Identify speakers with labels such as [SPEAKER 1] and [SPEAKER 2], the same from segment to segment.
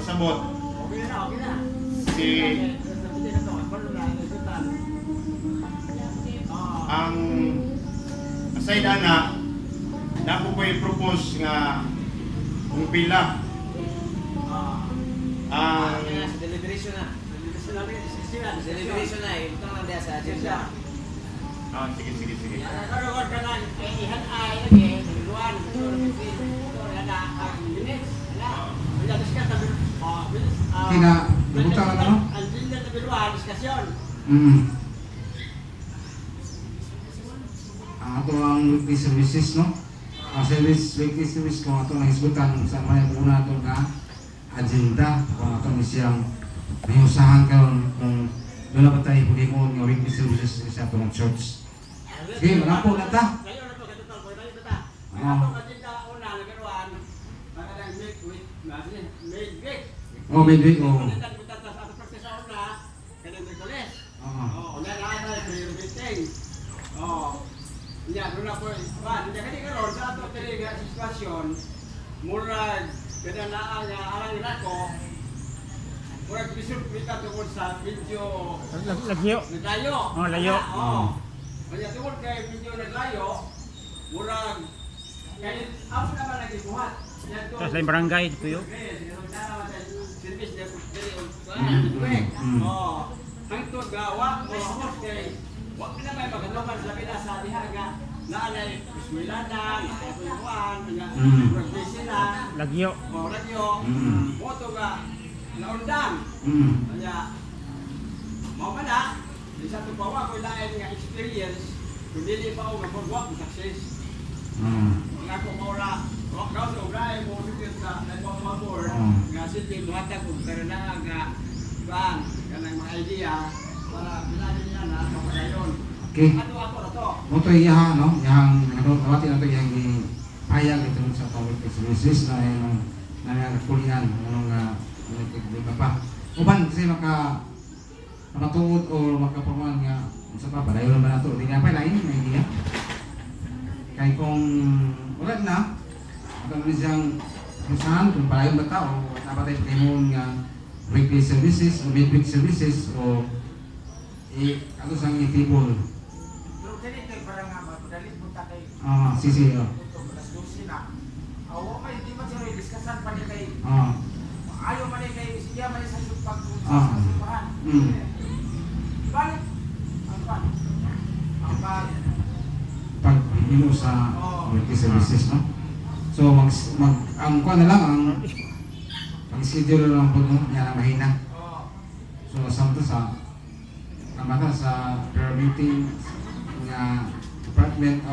[SPEAKER 1] pasabot.
[SPEAKER 2] Okay na.
[SPEAKER 1] Si ang aside ana na ko i-propose nga kung pila ang
[SPEAKER 3] Deliberation na. Deliberation na eh. Ito lang dia sa agenda.
[SPEAKER 1] sige.
[SPEAKER 2] Karoon ka na, ihan ay lagi, luan, minutes, wala discuss tabi,
[SPEAKER 4] Kina, dibuta ka na, no?
[SPEAKER 2] ang dinda tabi luan, diskusyon.
[SPEAKER 4] Ang ato ang weekly services, no? Ang weekly service kung ato ang hisbutan sa mga muna ato nga agenda kung ato ni siyang may usahan karon kung doon na ba tayo pulimon nga weekly services sa ato ng church. Sige, manapo na ta.
[SPEAKER 2] Ngayon na to, katutol ko, ngayon na ta. Ang agenda una, nagaruan, magandang mid-week.
[SPEAKER 4] Oh, midweek, oh.
[SPEAKER 2] Magandang punta sa ato practice sa una, kanang Merkules. Una na ata, prayer meeting. Nya, doon na po, hindi ka karoon sa ato talaga sitwasyon, murag, kada na ang arang nako, murag bisur kita tungkol sa video
[SPEAKER 5] Lagyo.
[SPEAKER 2] naglayo.
[SPEAKER 5] Oh, layo.
[SPEAKER 2] Kaya tungkol kay video naglayo, murag, kaya ako naman nag-ibuhat.
[SPEAKER 5] Tapos lain barangay dito yun.
[SPEAKER 2] Service hangtod gawa mo host kay wag na may maganoman sa sa diha nga naanay eskwelanan, naanay kuan, nga professional,
[SPEAKER 5] Lagyo.
[SPEAKER 2] radyo, moto nga naundang. Kaya mao man na isa to pawa ko lain nga experience kun dili pa og magwa success. Nga ko maura rock down og ray mo dito sa Lagos Mabor nga city buhatag og karana nga ban kanang mga idea para bilangin niya na kapagayon.
[SPEAKER 4] Okay.
[SPEAKER 2] Ato na to.
[SPEAKER 4] Moto iya no, yang ano tawati na to yang ni payag ito sa public services na yung kulingan ano nga pa. Uban kasi makatuod o makapamuan nga sa pa padayon ba nato di nga pa lain na idea. Kay kung wala na ato ni siyang usahan kung padayon ba ta o dapat ay timon nga weekly services o midweek services o ato sang itibol.
[SPEAKER 2] Pero dili kay para nga madali punta kay
[SPEAKER 4] Sisi.
[SPEAKER 2] alas 12 na. Awo may di man sila diskusan pa ni kay ayaw man kay siya man sa pag sa simbahan. Balik ang
[SPEAKER 4] Pag himo sa weekly services, no? So ang kuha na lang ang schedule lang po niya na mahina. So samto sa kamata sa prayer meeting nga department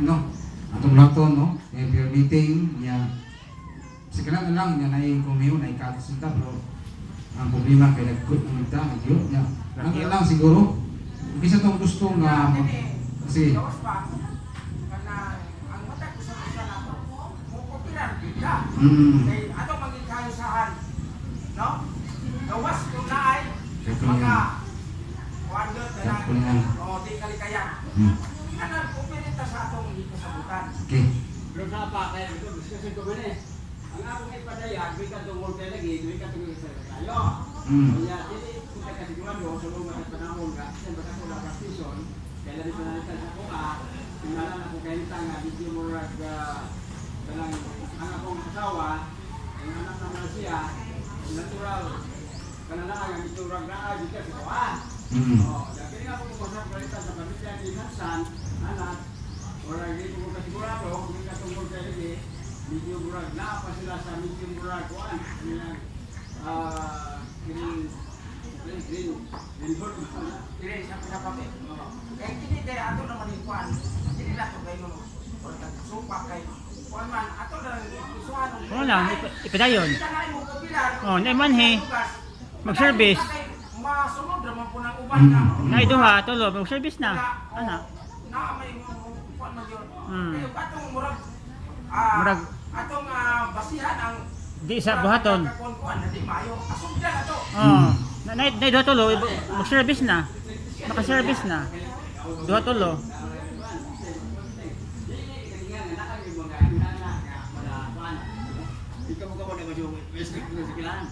[SPEAKER 4] no. Atong lato no, yung prayer meeting niya sikala na lang niya na kumiyo na ikasunta pero ang problema kay nagkut ng ita nagyo niya. Ang lang siguro kisa tong gusto nga kasi
[SPEAKER 2] ang mata ko sa nato mo popular kita. Kay ato maging kayusahan. No? Gawas ko na ay mga wonder na di kalikayan. Ano pupunta sa atong kasabutan.
[SPEAKER 4] okay.
[SPEAKER 2] Pero sa pa kaya ito discussion ko ba ang akong ipadayag may katungkol kay lagi may katungkol sa tayo. Kaya dili kita kasigurado sa mga panahon ka sa baka ko practitioner kaya dali sa nalitan sa ko tingala na ko kay tanga video mo rag kanang ang akong asawa ang anak naman siya natural kanang ang ito rag na dito sa kawan. Dahil nga po kung sa palitan sa pamilya ni Hansan, anak, orang ini kung kasigurado, kung katungkol kayo ni medyo burag, na pa sila sa medyo burag, kuan, green hood, green sa pinapapit. Kaya hindi kaya ato naman yung kuan, hindi na ito kayo supak kayo. Kuan man, ato na isuhan.
[SPEAKER 5] Oo lang, ipadayon. Oh, naiman he. Mag-service.
[SPEAKER 2] Masunod naman po ng uban na.
[SPEAKER 5] Naiduha, tulo, mag-service na. Ana.
[SPEAKER 2] Na may kuan man yun.
[SPEAKER 5] Hmm.
[SPEAKER 2] Kaya atong murag
[SPEAKER 5] Murag
[SPEAKER 2] atong basihan ang
[SPEAKER 5] di sa buhaton.
[SPEAKER 2] kuan na di maayo. Asubdan ato.
[SPEAKER 5] Oh. Naiduha tulo, mag-service na. Maka-service na. Duha tulo.
[SPEAKER 2] Ikaw na kasi yung message ko sa kilaan.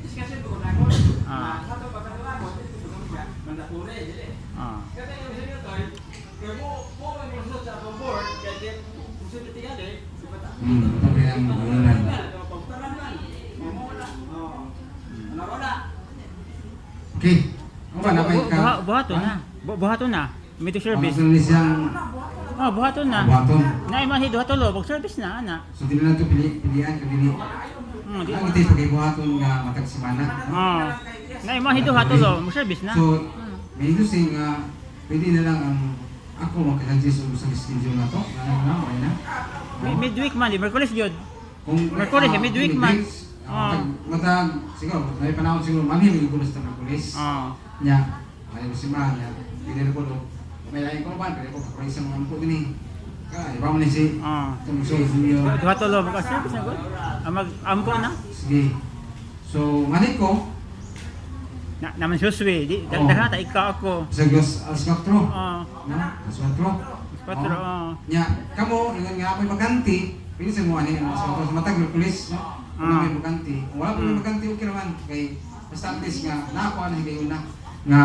[SPEAKER 2] Discussion ko na ako. Satu pagkakala mo, dito ko siya. Mandatore, dili. Kasi yung isa nyo tayo, kaya mo may malusot sa atong board, kaya din, kung sino tiyan eh, sipata.
[SPEAKER 4] Ito kaya ang magulan.
[SPEAKER 2] Pagtaran man. Mamawala. Nawala.
[SPEAKER 4] Okay. Ano ba, napay ka?
[SPEAKER 5] Buhaton na. Buhaton na. May service.
[SPEAKER 4] Ang siyang
[SPEAKER 5] Buhaton na.
[SPEAKER 4] buhaton.
[SPEAKER 5] Naimahi duhatulo, mag-service na, ana.
[SPEAKER 4] So, di na ito pilihan ka dili. Ang ito yung pagkibuhaton nga matag simana.
[SPEAKER 5] Naimahi duhatulo, mag-service na.
[SPEAKER 4] So, may ito nga, pwede na lang ang ako makakadjust sa schedule na to. Okay na.
[SPEAKER 5] Midweek man, Merkulis yun.
[SPEAKER 4] Kung
[SPEAKER 5] Merkulis, midweek man.
[SPEAKER 4] Matag, siguro, may panahon siguro, manhimig ko sa Merkulis. Nya, ay ko si Ma, nya, pwede na ko do. May lain ko ba, pwede ko kakuray sa mga ampo din eh. Kaya, iba mo na si, itong shows niyo.
[SPEAKER 5] Duhatulo, mag-service na good. Mag-ampo na.
[SPEAKER 4] Sige. So, manit ko,
[SPEAKER 5] Naman suswi, dagdagan ta ikaw ako.
[SPEAKER 4] sa Diyos, alas 4.
[SPEAKER 5] Ah,
[SPEAKER 4] Na, alas 4.
[SPEAKER 5] patro.
[SPEAKER 4] Nya, kamo, ingon nga ako'y maganti, pwede sa mga ano, sa matag Merkulis, no? Kung may maganti. Kung wala po may maganti, okay naman. Kay, basta at least nga, nakakuha na higayon na, nga,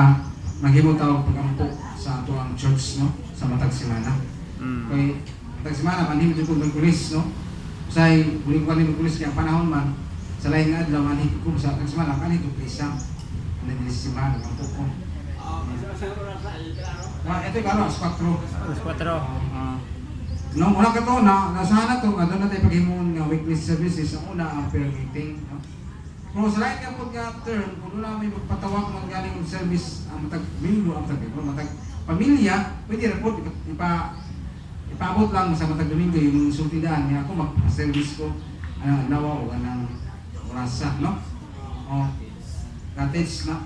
[SPEAKER 4] maghimo tawag pag-ampo sa ato ang church, no? Sa matag simana. Kay, matag simana, manhimo dito po Merkulis, no? Say, huling ko ni Merkulis, kaya panahon man, sa lain nga adlaw, manhimo ko sa matag simana, kanito prisa. Ano din si simana, ang po ko. Ito yung alas 4.
[SPEAKER 5] Alas 4.
[SPEAKER 4] No, una ka to na nasahan to nga doon na tayo paghimon nga weekly services ang una ang prayer meeting, no. Pero sa lain nga po nga term, kung na may magpatawag ng galing service ang matag minggo ang matag pamilya, pwede ra po ipaabot lang sa matag domingo yung sultidan niya ako mag-service ko nawa o anang orasa, no. Cottage na.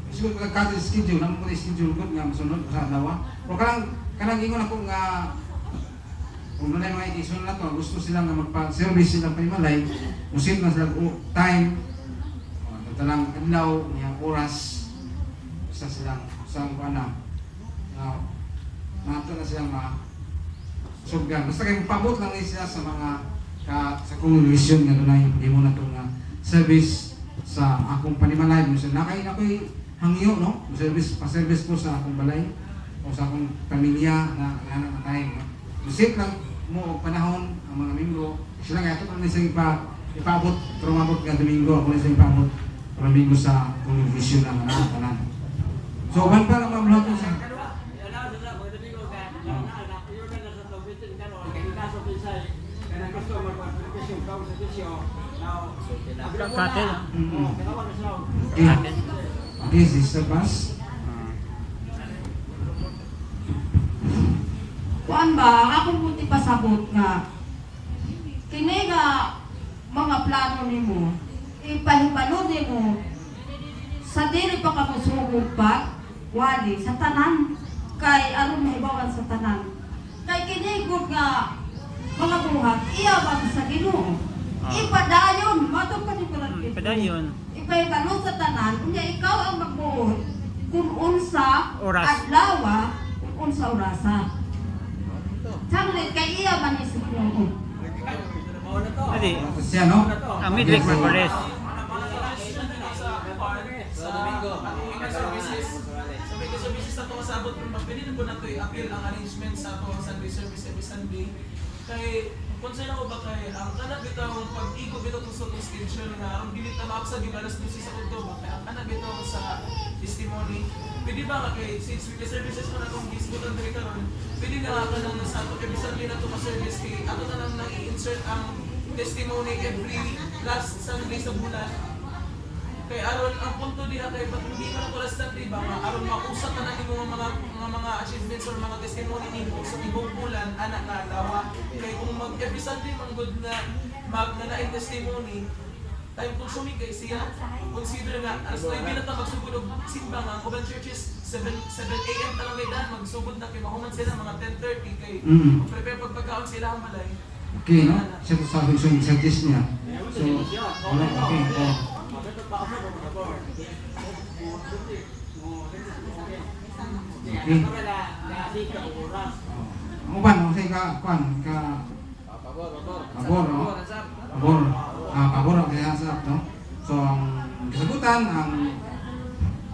[SPEAKER 4] Siguro ko cottage schedule, naman ko schedule ko nga masunod sa nawa. Pero kanang ingon ako nga kung na mga edisyon na to, gusto silang nga magpa-service silang panimalay, musin na silang time, talang adlaw, niyang oras, basta silang sa kuana, nato na silang masuggan. Basta kayo pabot lang sila sa mga sa congregation nga doon hindi mo na itong service sa akong panimalay. Nakain ako'y hangyo, no? Pa-service ko sa akong balay o sa akong pamilya na anak na time, no? Musit lang mo panahon ang mga minggo. Sila nga ito kung nasa ipaabot, pero mabot nga domingo, kung nasa ipaabot pero minggo sa congregation ng tanan. So, one pa lang mamulato sa Okay, Sister Paz.
[SPEAKER 6] Kuan ba, ako puti pasabot nga kini nga mga plano nimo ipahibalo nimo sa dili pa ka musugod pa wali sa tanan kay aron mahibawan sa tanan kay kini gud nga mga buhat iyawan sa Ginoo ipadayon matong kanipon
[SPEAKER 5] Padayon.
[SPEAKER 6] ipahibalo sa tanan unya ikaw ang magbuot kung unsa
[SPEAKER 5] Oras.
[SPEAKER 6] adlaw kung unsa orasa. Sanglit kay iya man ni sa Ginoo.
[SPEAKER 5] Adi,
[SPEAKER 4] Siya, no?
[SPEAKER 5] ang midweek Merkulis.
[SPEAKER 3] Sa Domingo.
[SPEAKER 7] Sa may services na ito kasabot kung pwede na po na ito i-appeal ang arrangement sa ito ang Sunday service every Sunday. Kay, concern ako ba kay, ang kanab itong pag-ikot ito kung sa itong schedule nga, ang bilit na maapsa yung alas 12 sa kulto ba, kaya ang kanab ito sa testimony. Pwede ba ka kay, since weekly services mo na itong gisbutan na rin karon, pwede na ka nang sa ito, every Sunday na ito ka-service kay, ato na lang nang i-insert ang testimony every last Sunday sa bulan. Kay aron ang punto diha kay pag hindi ka na constantly ba nga aron mausap ka na nimo mga achievements or mga testimony nimo sa ibong bulan anak na adlaw. Kay kung mag every Sunday man good na nain testimony time consuming kay siya consider nga alas 9 na ta magsugod og simba nga ang churches 7 AM ta lang kay dan magsugod na kay mahuman sila mga 10:30 kay prepare pagpagkaon sila ang balay.
[SPEAKER 4] Okay, no? Siya to sabi yung suggest niya. So, wala, okay. Okay. Ano ba, no? Say ka, kwan, ka...
[SPEAKER 3] Pabor.
[SPEAKER 4] Pabor, no? pabor ang kinahasap, no? So, ang kasagutan, ang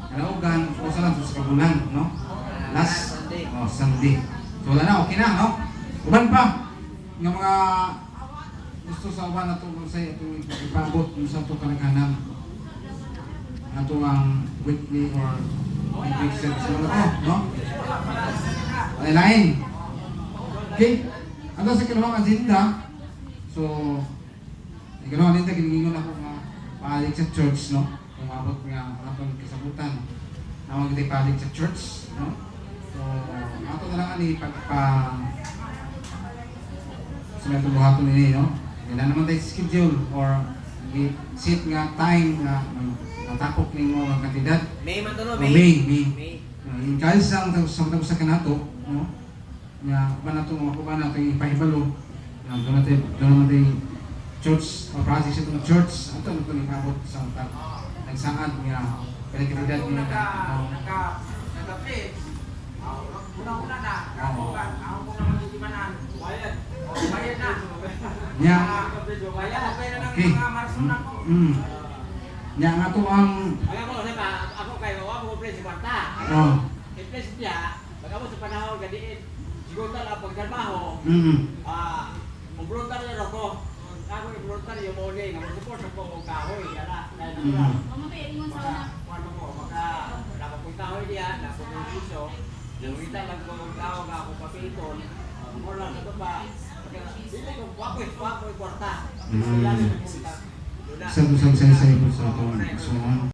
[SPEAKER 4] kalaugan, o sa lang sa kabulan, no? Last Sunday. So, wala na, okay na, no? Uban pa, ng mga gusto sa uban na ito, sa ito, ipabot sa ito kanaghanang ato ang weekly or weekly service no? Lain. Okay? Ano sa kinuha agenda? So, kinuha agenda, giningon ako nga paalik sa church, no? Kung abot nga atong kasabutan. Nawag kita paalik sa church, no? So, ato na lang ani pagpa sa mga tuluhaton nini, no? Kailan naman tayo schedule or sit nga time nga matapok ni mo mga kandidat.
[SPEAKER 3] May man to no,
[SPEAKER 4] May. In kahit sa sa kanato, no? Nga ba na ito, mga kuba na ito ipahibalo. Doon natin church, o project sa itong church, ito na ito ikabot sa nagsaad nga kandidat niya.
[SPEAKER 2] Nagka-fit. Una-una na, kakugan, ako kung naman itimanan, bayad. Bayad na.
[SPEAKER 4] Nya.
[SPEAKER 2] Bayad, okay na ng
[SPEAKER 4] Okay.
[SPEAKER 2] mga marsunan ko.
[SPEAKER 4] Nya nga ito ang
[SPEAKER 2] Ako kayo, ako ko play si Marta.
[SPEAKER 4] oh.
[SPEAKER 2] I-place niya, pag ako sa panahon, gadiin, siguro ang pagtrabaho, mag-volunteer na ako. Ako i-volunteer yung morning, mag-support ako kung kahoy, yala, dahil natural. Kung ko, maka, nakapong kahoy diyan, nakapong piso, nangita lang ko kung tawag ako papiton, more lang ito pa, hindi ko, wapoy, kwarta.
[SPEAKER 4] Sa ito sa ito sa ito